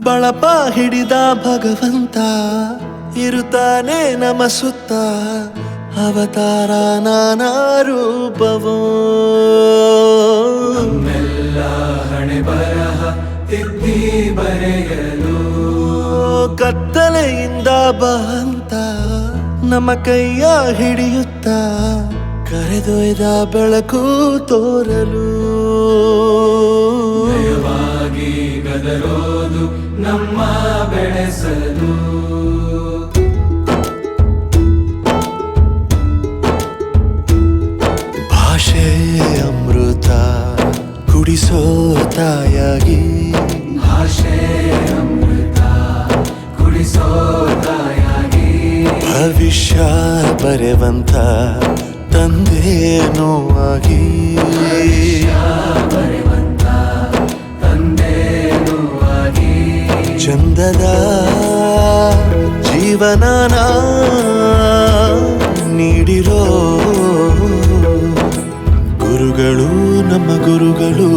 ಬಳಪ ಹಿಡಿದ ಭಗವಂತ ಇರುತ್ತಾನೆ ನಮ ಸುತ್ತ, ಅವತಾರ ನಾನಾ ರೂಪವೋ. ನಮ್ಮೆಲ್ಲ ಹಣೆ ಬರಹ ತಿದ್ದಿ ಬರೆಯಲು ಕತ್ತಲೆಯಿಂದ ಬಂತ ನಮ್ಮ ಕೈಯ ಹಿಡಿಯುತ್ತ, ಕರೆದೊಯ್ದ ಬೆಳಕು ತೋರಲು. ನಯವಾಗಿ ಗದರೋದು ನಮ್ಮ ಬೆಳೆಸಲು. ಭಾಷೆ ಅಮೃತ ಕುಡಿಸೋ ತಾಯಾಗಿ, ಭಾಷೆ ಅಮೃತ ಕುಡಿಸೋ ತಾಯಾಗಿ, ಭವಿಷ್ಯ ಬರೆವಂತ ತಂದೇನೋ ಆಗಿ, ಬರೆವಂತ ತಂದೇನೂ ಆಗಿ, ಚಂದದ ಜೀವನನ ನೀಡಿರೋ ಗುರುಗಳು ನಮ್ಮ ಗುರುಗಳು.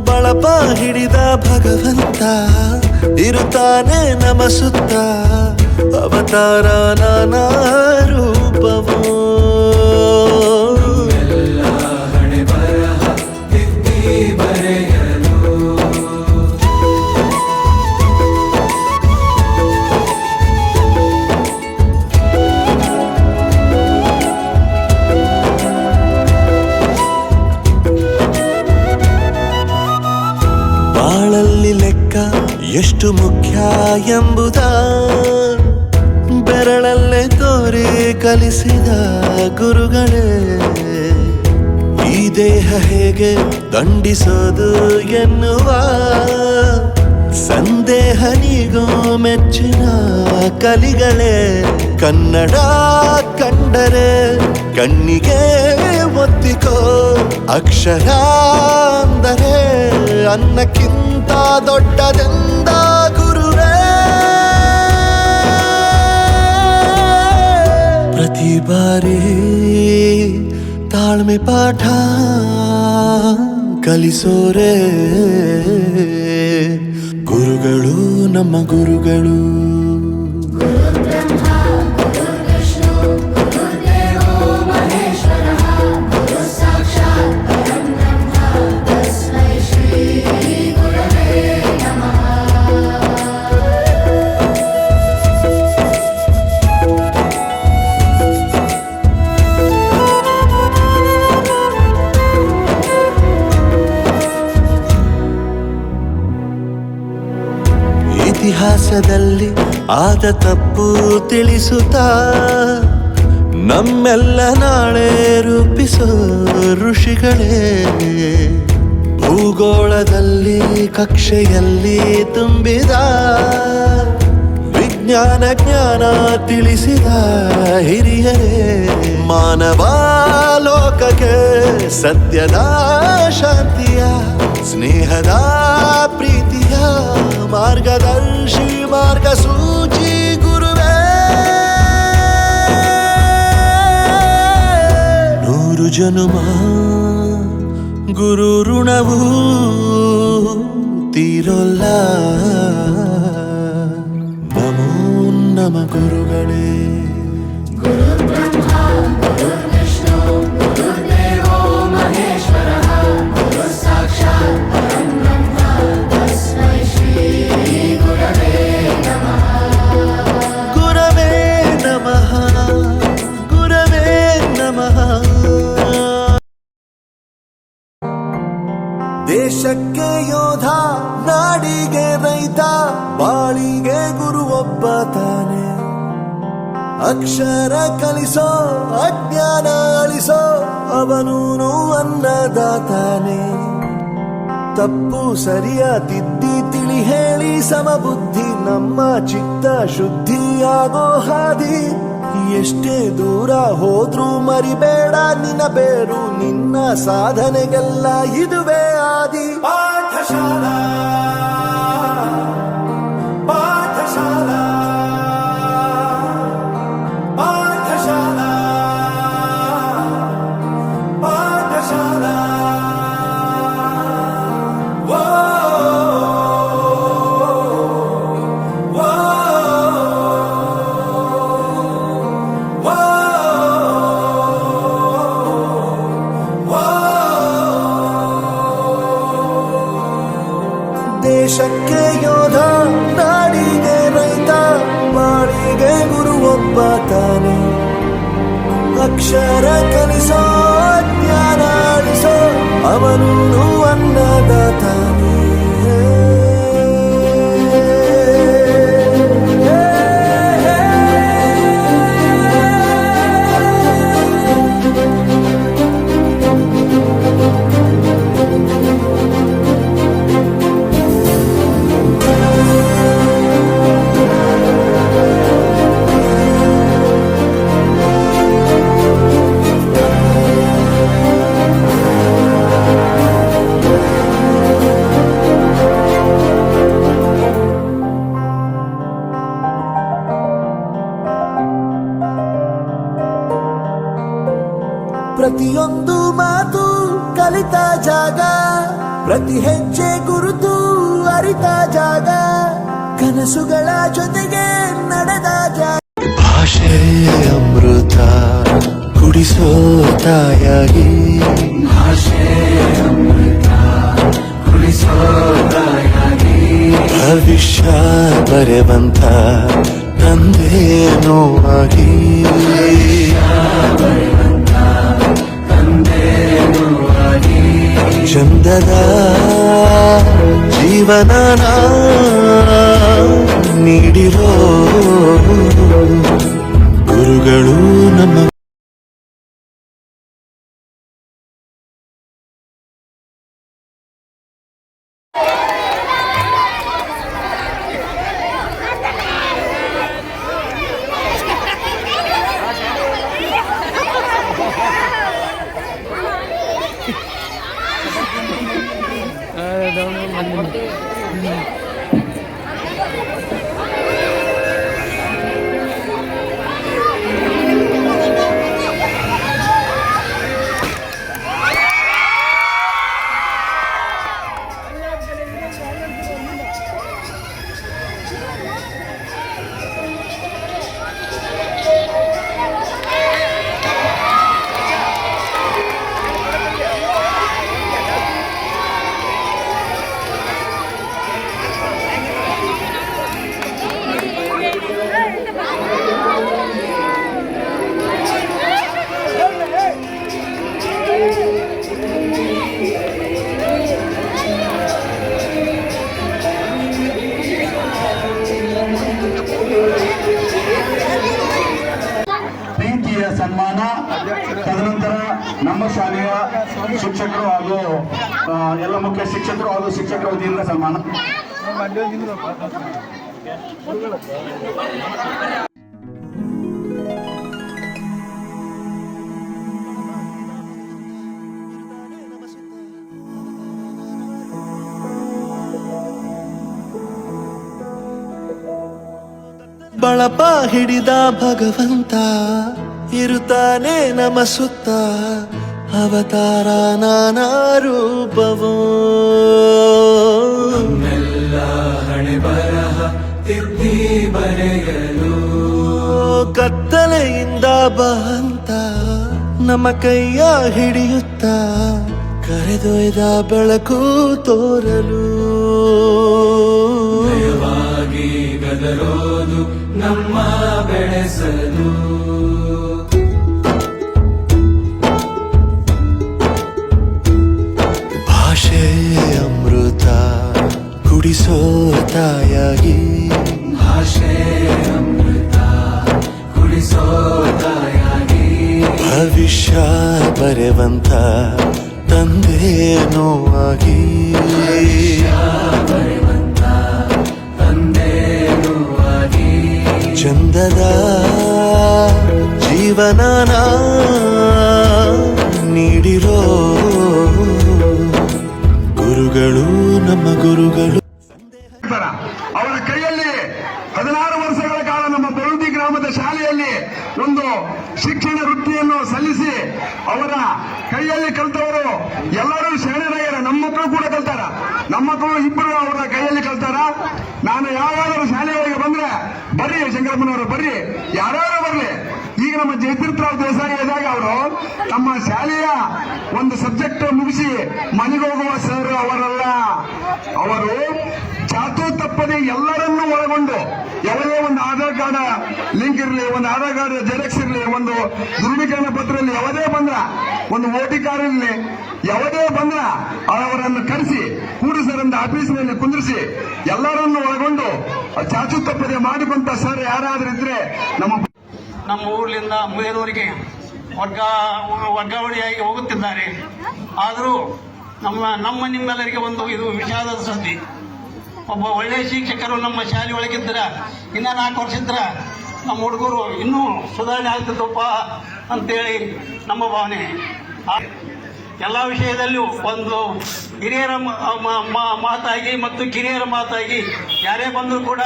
ಬಳಪ ಹಿಡಿದ ಭಗವಂತ ಇರುತ್ತಾನೆ ನಮ ಸುತ್ತ, ಅವತಾರ ನಾನಾ ರೂಪವೋ. ಎಲ್ಲ ಹಣೆ ಬರಹ ತಿದ್ದಿ ಬರೆಯಲು. ಬಾಳಲ್ಲಿ ಲೆಕ್ಕ ಎಷ್ಟು ಮುಖ್ಯ ಎಂಬುದ ಬೆರಳಲ್ಲೇ ತೋರಿ ಕಲಿಸಿದ ಗುರುಗಳೇ. ಈ ದೇಹ ಹೇಗೆ ದಂಡಿಸೋದು ಎನ್ನುವ ಸಂದೇಹ ನೀಗೋ ಮೆಚ್ಚಿನ ಕಲಿಗಳೇ. ಕನ್ನಡ ಕಂಡರೆ ಕಣ್ಣಿಗೆ ಒತ್ತಿಕೋ, ಅಕ್ಷರ ಅಂದರೆ ಅನ್ನಕ್ಕಿಂತ ದೊಡ್ಡದೆಂದ ಗುರುವೇ. ಪ್ರತಿ ಬಾರಿ ತಾಳ್ಮೆ ಪಾಠ ಕಲಿಸೋರೆ ಗುರುಗಳು ನಮ್ಮ ಗುರುಗಳು. ಇತಿಹಾಸದಲ್ಲಿ ಆದ ತಪ್ಪು ತಿಳಿಸುತ್ತಾ ನಮ್ಮೆಲ್ಲ ನಾಳೆ ರೂಪಿಸೋ ಋಷಿಗಳೇ. ಭೂಗೋಳದಲ್ಲಿ ಕಕ್ಷೆಯಲ್ಲಿ ತುಂಬಿದ ವಿಜ್ಞಾನ ಜ್ಞಾನ ತಿಳಿಸಿದ ಹಿರಿಯರೇ. ಮಾನವ ಲೋಕಕ್ಕೆ ಸತ್ಯದ ಶಾಂತಿಯ ಸ್ನೇಹದ ಪ್ರೀತಿಯ ಮಾರ್ಗದರ್ಶಿ ಮಾರ್ಗಸೂಚಿ ಗುರುವೇ. 100 ಜನುಮ ಗುರು ಋಣವು ತೀರೋಲ್ಲ. ನಮೋ ನಮ ಗುರುಗಳೇ. ದೇಶಕ್ಕೆ ಯೋಧ, ನಾಡಿಗೆ ರೈತ, ಬಾಳಿಗೆ ಗುರು ಒಬ್ಬ ತಾನೆ. ಅಕ್ಷರ ಕಲಿಸೋ ಅಜ್ಞಾನ ಅಳಿಸೋ ಅವನೂನು ಅನ್ನದಾತಾನೆ. ತಪ್ಪು ಸರಿಯ ತಿದ್ದಿ ತಿಳಿ ಹೇಳಿ ಸಮಬುದ್ಧಿ ನಮ್ಮ ಚಿತ್ತ ಶುದ್ಧಿಯಾಗೋ ಹಾದಿ. ಎಷ್ಟೇ ದೂರ ಹೋದ್ರೂ ಮರಿಬೇಡ ನಿನ್ನ ಬೇರು, ನಿನ್ನ ಸಾಧನೆಗೆಲ್ಲ ಇದುವೇ ಆದಿ. ಪಾಠಶಾಲಾ ಪಾಠಶಾಲಾ ಪಾಠಶಾಲಾ ಪಾಠಶಾಲಾ. ದೇಶಕ್ಕೆ ಯೋಧ, ನಾಡಿಗೆ ರೈತ, ಬಾಳಿಗೆ ಗುರು ಒಬ್ಬ ತಾನೆ. ಅಕ್ಷರ ಕಲಿಸೋ, ಜ್ಞಾನ ಅಳಿಸೋ, ಅವನು ಅನ್ನದಾತಾನೆ. ಪ್ರತಿಯೊಂದು ಮಾತು ಕಲಿತ ಜಾಗ, ಪ್ರತಿ ಹೆಜ್ಜೆ ಗುರುತು ಅರಿತ ಜಾಗ, ಕನಸುಗಳ ಜೊತೆಗೆ ನಡೆದ ಜಾಗ. ಭಾಷೆ ಅಮೃತ ಕುಡಿಸೋ ತಾಯಾಗಿ, ಭಾಷೆ ಅಮೃತ ಕುಡಿಸೋ ತಾಯಾಗಿ. ಭವಿಷ್ಯ ಬರೆವಂತ ತಂದೆನೋ ಆಗಿ, ಚಂದದ ಜೀವನ ನೀಡಿರೋ ಗುರುಗಳು ನಮ್ಮ. ಸನ್ಮಾನ, ತದನಂತರ ನಮ್ಮ ಶಾಲೆಯ ಶಿಕ್ಷಕರು ಹಾಗೂ ಎಲ್ಲ ಮುಖ್ಯ ಶಿಕ್ಷಕರು ಹಾಗೂ ಶಿಕ್ಷಕರ ವತಿಯಿಂದ ಸನ್ಮಾನ. ಬಳಪ ಹಿಡಿದ ಭಗವಂತ ಇರುತ್ತಾನೆ ನಮ ಸುತ್ತ, ಅವತಾರ ನಾನಾ ರೂಪವೋ. ಎಲ್ಲ ಹಣೆ ಬರಹ ತಿದ್ದಿ ಬರೆಯಲು, ಕತ್ತಲೆಯಿಂದ ಬಂತ ನಮ್ಮ ಕೈಯ ಹಿಡಿಯುತ್ತ, ಕರೆದೊಯ್ದ ಬೆಳಕು ತೋರಲು. ಭಯವಾಗಿ ಗದರೋದು ನಮ್ಮ ಬೆಳೆಸಲು. ಭಾಷೆ ಅಮೃತ ಕುಡಿಸೋ ತಾಯಾಗಿ, ಭಾಷೆ ಅಮೃತ ಕುಡಿಸೋ ತಾಯಾಗಿ. ಭವಿಷ್ಯ ಬರೆವಂತ ತಂದೆನೋ ಆಗಿ, ಬರೆವಂತ ತಂದೆನೂ ಆಗಿ. ಚಂದದ ಜೀವನನ ನೀಡಿರೋ ಗುರುಗಳು ನಮ್ಮ ಗುರುಗಳು. ಅವರ ಕೈಯಲ್ಲಿ 16 ವರ್ಷಗಳ ಕಾಲ ನಮ್ಮ ಬರುದಿ ಗ್ರಾಮದ ಶಾಲೆಯಲ್ಲಿ ಒಂದು ಶಿಕ್ಷಣ ವೃತ್ತಿಯನ್ನು ಸಲ್ಲಿಸಿ ಅವರ ಕೈಯಲ್ಲಿ ಕಲ್ತವರು ಎಲ್ಲರೂ ಶರಣರಾಗ್ಯಾರ. ನಮ್ಮ ಮಕ್ಕಳು ಕೂಡ ಕಲ್ತಾರ. ನಮ್ಮ ಮಕ್ಕಳು ಇಬ್ಬರು ಅವರ ಕೈಯಲ್ಲಿ ಕಲ್ತಾರ. ನಾನು ಯಾವಾಗಾದ್ರೂ ಶಾಲೆಗಳಿಗೆ ಬಂದ್ರೆ ಬರ್ರಿ ಶಂಕರಪ್ಪನವರು ಬರ್ರಿ, ಯಾರ್ಯಾರು ಬರ್ಲಿ. ಈಗ ನಮ್ಮ ಜಯತೀರ್ಥರಾವ್ ದೇಸಾಯಿ ಇದ್ದಾಗ ಅವರು ನಮ್ಮ ಶಾಲೆಯ ಒಂದು ಸಬ್ಜೆಕ್ಟ್ ಮುಗಿಸಿ ಮನೆಗೆ ಹೋಗುವ ಸರ್ ಅವರಲ್ಲ. ಅವರು ಚಾತು ತಪ್ಪದೆ ಎಲ್ಲರನ್ನೂ ಒಳಗೊಂಡು ಯಾವುದೇ ಒಂದು ಆಧಾರ್ ಕಾರ್ಡ್ ಲಿಂಕ್ ಇರಲಿ, ಒಂದು ಆಧಾರ್ ಕಾರ್ಡ್ ಜೆರಾಕ್ಸ್ ಇರಲಿ, ಒಂದು ಧೃವೀಕರಣ ಪತ್ರ ಇರಲಿ, ಯಾವುದೇ ಬಂದ್ರ ಒಂದು ಓಟಿ ಕಾರ್ಡ್ ಇರಲಿ, ಯಾವುದೇ ಬಂದ್ರ ಅವರನ್ನು ಕರೆಸಿ ಕೂಡಿಸರಿಂದ ಆಫೀಸಿನಲ್ಲಿ ಕುಂದಿರಿಸಿ ಎಲ್ಲರನ್ನೂ ಒಳಗೊಂಡು ಚಾಚು ತಪ್ಪದೆ ಮಾಡಿಕೊಂತ ಸರ್ ಯಾರಾದ್ರೂ ಇದ್ರೆ ನಮ್ಮ ಊರಿನಿಂದ ಬೇರೆಯವರಿಗೆ ವರ್ಗಾವಣೆಯಾಗಿ ಹೋಗುತ್ತಿದ್ದಾರೆ. ಆದರೂ ನಿಮ್ಮೆಲ್ಲರಿಗೆ ಒಂದು ಇದು ವಿಷಾದದ ಸುದ್ದಿ. ಒಬ್ಬ ಒಳ್ಳೆಯ ಶಿಕ್ಷಕರು ನಮ್ಮ ಶಾಲೆ ಒಳಗಿದ್ದರ ಇನ್ನು 4 ವರ್ಷ ಇದ್ರ ನಮ್ಮ ಹುಡುಗರು ಇನ್ನೂ ಸುಧಾರಣೆ ಆಗ್ತಿದ್ದಪ್ಪ ಅಂತೇಳಿ ನಮ್ಮ ಭಾವನೆ. ಎಲ್ಲ ವಿಷಯದಲ್ಲೂ ಒಂದು ಹಿರಿಯರ ಮಾತಾಗಿ ಮತ್ತು ಕಿರಿಯರ ಮಾತಾಗಿ ಯಾರೇ ಬಂದರೂ ಕೂಡ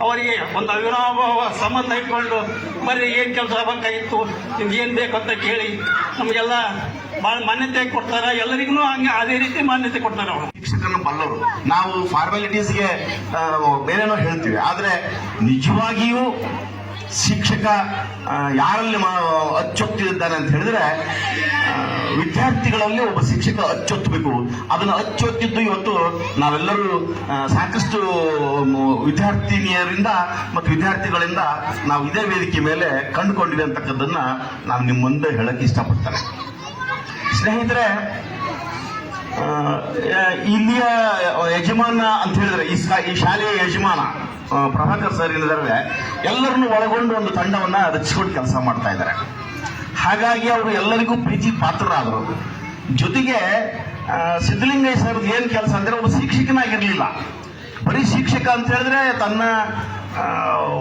ಅವರಿಗೆ ಒಂದು ಅವಿನಾಭಾವ ಸಂಬಂಧ ಇಟ್ಕೊಂಡು ಬರ್ರಿ ಏನು ಕೆಲಸ ಆಗಬೇಕಾಗಿತ್ತು, ನಿಮ್ಗೆ ಏನು ಬೇಕು ಅಂತ ಕೇಳಿ ನಮಗೆಲ್ಲ ಭಾಳ ಮಾನ್ಯತೆ ಕೊಡ್ತಾರೆ. ಎಲ್ಲರಿಗೂ ಹಂಗೆ ಅದೇ ರೀತಿ ಮಾನ್ಯತೆ ಕೊಡ್ತಾರೆ ಅವರು. ಶಿಕ್ಷಕರನ್ನು ಬಲ್ಲವರು. ನಾವು ಫಾರ್ಮಾಲಿಟೀಸ್ಗೆ ಬೇರೆನೋ ಹೇಳ್ತೀವಿ, ಆದರೆ ನಿಜವಾಗಿಯೂ ಶಿಕ್ಷಕ ಯಾರಲ್ಲಿ ಅಚ್ಚೊತ್ತಿದ್ದಾನೆ ಅಂತ ಹೇಳಿದ್ರೆ ವಿದ್ಯಾರ್ಥಿಗಳಲ್ಲಿ ಒಬ್ಬ ಶಿಕ್ಷಕ ಅಚ್ಚೊತ್ತಬೇಕು. ಅದನ್ನು ಅಚ್ಚೊತ್ತಿದ್ದು ಇವತ್ತು ನಾವೆಲ್ಲರೂ ಸಾಕಷ್ಟು ವಿದ್ಯಾರ್ಥಿನಿಯರಿಂದ ಮತ್ತು ವಿದ್ಯಾರ್ಥಿಗಳಿಂದ ನಾವು ಇದೇ ವೇದಿಕೆ ಮೇಲೆ ಕಂಡುಕೊಂಡಿದೆ ಅಂತಕ್ಕದ್ದನ್ನ ನಾನು ನಿಮ್ಮ ಮುಂದೆ ಹೇಳಕ್ಕೆ ಇಷ್ಟಪಡ್ತೇನೆ. ಸ್ನೇಹಿತರೆ, ಇಲ್ಲಿಯ ಯಜಮಾನ ಅಂತ ಹೇಳಿದ್ರೆ ಈ ಶಾಲೆಯ ಯಜಮಾನ ಪ್ರಭಾಕರ್ ಸರ್ ಏನಿದ್ದಾರೆ, ಎಲ್ಲರನ್ನು ಒಳಗೊಂಡು ಒಂದು ತಂಡವನ್ನ ರಚಿಸಿಕೊಂಡು ಕೆಲಸ ಮಾಡ್ತಾ ಇದ್ದಾರೆ. ಹಾಗಾಗಿ ಅವರು ಎಲ್ಲರಿಗೂ ಪ್ರೀತಿ ಪಾತ್ರರಾದರು. ಜೊತೆಗೆ ಸಿದ್ದಲಿಂಗಯ್ಯ ಸರ್ ಏನ್ ಕೆಲಸ ಅಂದ್ರೆ ಒಬ್ಬ ಶಿಕ್ಷಕನಾಗಿರ್ಲಿಲ್ಲ. ಬರೀ ಶಿಕ್ಷಕ ಅಂತ ಹೇಳಿದ್ರೆ ತನ್ನ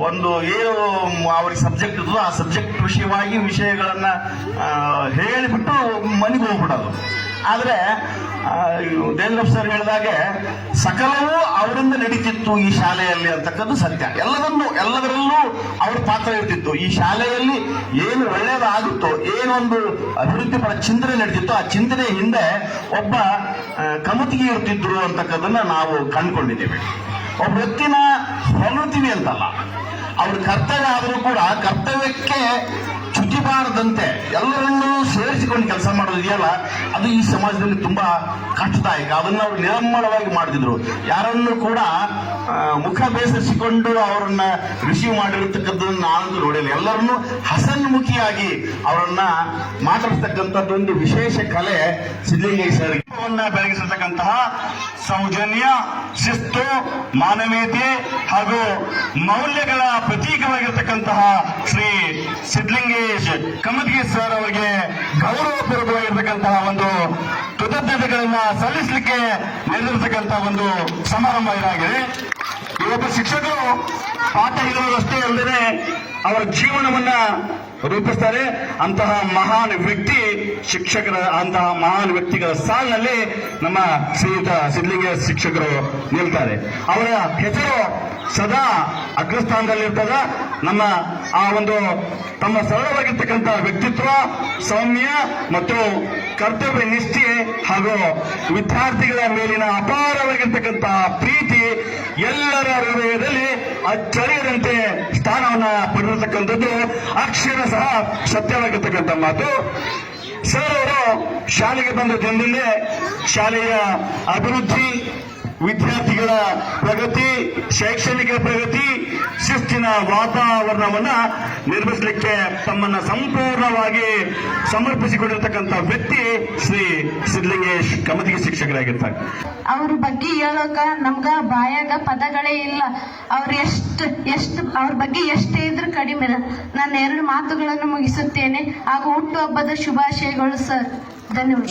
ಒಂದು ಏನು ಅವ್ರಿಗೆ ಸಬ್ಜೆಕ್ಟ್ ಇದ್ದೋ ಆ ಸಬ್ಜೆಕ್ಟ್ ವಿಷಯಗಳನ್ನ ಹೇಳಿಬಿಟ್ಟು ಮನೆಗೆ ಹೋಗ್ಬಿಡೋದು. ಆದ್ರೆ ದೇವೇಂದ್ರ ಸರ್ ಹೇಳಿದಾಗೆ ಸಕಲವೂ ಅವರಿಂದ ನಡೀತಿತ್ತು ಈ ಶಾಲೆಯಲ್ಲಿ ಅಂತಕ್ಕದ್ದು ಸತ್ಯ. ಎಲ್ಲದರಲ್ಲೂ ಅವ್ರ ಪಾತ್ರ ಇರ್ತಿತ್ತು. ಈ ಶಾಲೆಯಲ್ಲಿ ಏನು ಒಳ್ಳೆಯದಾಗುತ್ತೋ, ಏನೊಂದು ಅಭಿವೃದ್ಧಿ ಪರ ಚಿಂತನೆ ನಡೀತಿತ್ತು, ಆ ಚಿಂತನೆ ಹಿಂದೆ ಒಬ್ಬ ಕಮತಿಗೆ ಇರ್ತಿದ್ರು ಅಂತಕ್ಕದನ್ನ ನಾವು ಕಂಡುಕೊಂಡಿದ್ದೇವೆ. ಒಬ್ಬ ವ್ಯಕ್ತಿನ ಹೊಲುತ್ತೀವಿ ಅಂತಲ್ಲ, ಅವ್ರ ಕರ್ತವ್ಯ ಆದರೂ ಕೂಡ ಕರ್ತವ್ಯಕ್ಕೆ ಚ್ಯುತಿಬಾರದಂತೆ ಎಲ್ಲರನ್ನೂ ಸೇರಿಸಿಕೊಂಡು ಕೆಲಸ ಮಾಡೋದಿದೆಯಲ್ಲ, ಅದು ಈ ಸಮಾಜದಲ್ಲಿ ತುಂಬಾ ಕಷ್ಟದಾಯಕ. ಅದನ್ನ ಅವರು ನಿರಮ್ಮಳವಾಗಿ ಮಾಡ್ತಿದ್ರು. ಯಾರನ್ನು ಕೂಡ ಮುಖ ಬೇಸರಿಸಿಕೊಂಡು ಅವರನ್ನ ರಿಸೀವ್ ಮಾಡಿರತಕ್ಕದ್ದನ್ನು ನಾನಂತೂ ನೋಡಿಲ್ಲ. ಎಲ್ಲರನ್ನೂ ಹಸನ್ಮುಖಿಯಾಗಿ ಅವರನ್ನ ಮಾತಾಡಿಸ್ತಕ್ಕಂಥದ್ದೊಂದು ವಿಶೇಷ ಕಲೆ ಸಿದ್ದಲಿಂಗಯ್ಯ ಸರ್. ಬೆಳಗಿಸತಕ್ಕಂತಹ ಸೌಜನ್ಯ, ಶಿಸ್ತು, ಮಾನವೀಯತೆ ಹಾಗೂ ಮೌಲ್ಯಗಳ ಪ್ರತೀಕವಾಗಿರ್ತಕ್ಕಂತಹ ಶ್ರೀ ಸಿದ್ದಲಿಂಗೇಶ್ ಕಮತ್ಗಿ ಸರ್ ಅವರಿಗೆ ಗೌರವಪೂರ್ವಕವಾಗಿರ್ತಕ್ಕಂತಹ ಒಂದು ಕೃತಜ್ಞತೆಗಳನ್ನ ಸಲ್ಲಿಸಲಿಕ್ಕೆ ನಡೆದಿರ್ತಕ್ಕಂತಹ ಒಂದು ಸಮಾರಂಭ ಇದಾಗಿದೆ. ಇವತ್ತು ಶಿಕ್ಷಕರು ಪಾಠ ಹೇಳುವುದಷ್ಟೇ ಅಲ್ಲದೆ ಅವರ ಜೀವನವನ್ನ ರೂಪಿಸ್ತಾರೆ. ಅಂತಹ ಮಹಾನ್ ವ್ಯಕ್ತಿ ಶಿಕ್ಷಕರ, ಅಂತಹ ಮಹಾನ್ ವ್ಯಕ್ತಿಗಳ ಸಾಲಿನಲ್ಲಿ ನಮ್ಮ ಶ್ರೀಯುತ ಸಿದ್ದಲಿಂಗಯ್ಯ ಶಿಕ್ಷಕರು ನಿಲ್ತಾರೆ. ಅವರ ಹೆಸರು ಸದಾ ಅಗ್ರಸ್ಥಾನದಲ್ಲಿರ್ತದ. ನಮ್ಮ ಆ ಒಂದು ತಮ್ಮ ಸರಳವಾಗಿರ್ತಕ್ಕಂಥ ವ್ಯಕ್ತಿತ್ವ, ಸೌಮ್ಯ ಮತ್ತು ಕರ್ತವ್ಯ ನಿಷ್ಠೆ ಹಾಗೂ ವಿದ್ಯಾರ್ಥಿಗಳ ಮೇಲಿನ ಅಪಾರವಾಗಿರ್ತಕ್ಕಂತಹ ಪ್ರೀತಿ ಎಲ್ಲರ ಹೃದಯದಲ್ಲಿ ಅಚ್ಚಳಿಯದಂತೆ ಸ್ಥಾನವನ್ನ ಪಡೆದಿರತಕ್ಕಂಥದ್ದು ಅಕ್ಷರ ಸಹ ಸತ್ಯವಾಗಿರ್ತಕ್ಕಂಥ ಮಾತು. ಸರ್ ಅವರು ಶಾಲೆಗೆ ಬಂದ ದಿನದಲ್ಲೇ ಶಾಲೆಯ ಅಭಿವೃದ್ಧಿ, ವಿದ್ಯಾರ್ಥಿಗಳ ಪ್ರಗತಿ, ಶೈಕ್ಷಣಿಕ ಪ್ರಗತಿ, ಶಿಸ್ತಿನ ವಾತಾವರಣವನ್ನ ನಿರ್ಮಿಸಲಿಕ್ಕೆ ತಮ್ಮನ್ನ ಸಂಪೂರ್ಣವಾಗಿ ಸಮರ್ಪಿಸಿಕೊಂಡಿರ್ತಕ್ಕಂಥ ವ್ಯಕ್ತಿ ಶ್ರೀ ಸಿದ್ದಲಿಂಗೇಶ್ ಕಮತಿಗಿ ಶಿಕ್ಷಕರಾಗಿರ್ತಾರೆ. ಅವ್ರ ಬಗ್ಗೆ ಹೇಳೋಕ ನಮ್ಗ ಬಾಯಾಗ ಪದಗಳೇ ಇಲ್ಲ. ಅವ್ರ ಬಗ್ಗೆ ಎಷ್ಟೇ ಇದ್ರೂ ಕಡಿಮೆ. ನಾನು 2 ಮಾತುಗಳನ್ನು ಮುಗಿಸುತ್ತೇನೆ. ಹಾಗೂ ಹುಟ್ಟುಹಬ್ಬದ ಶುಭಾಶಯಗಳು ಸರ್. ಧನ್ಯವಾದ.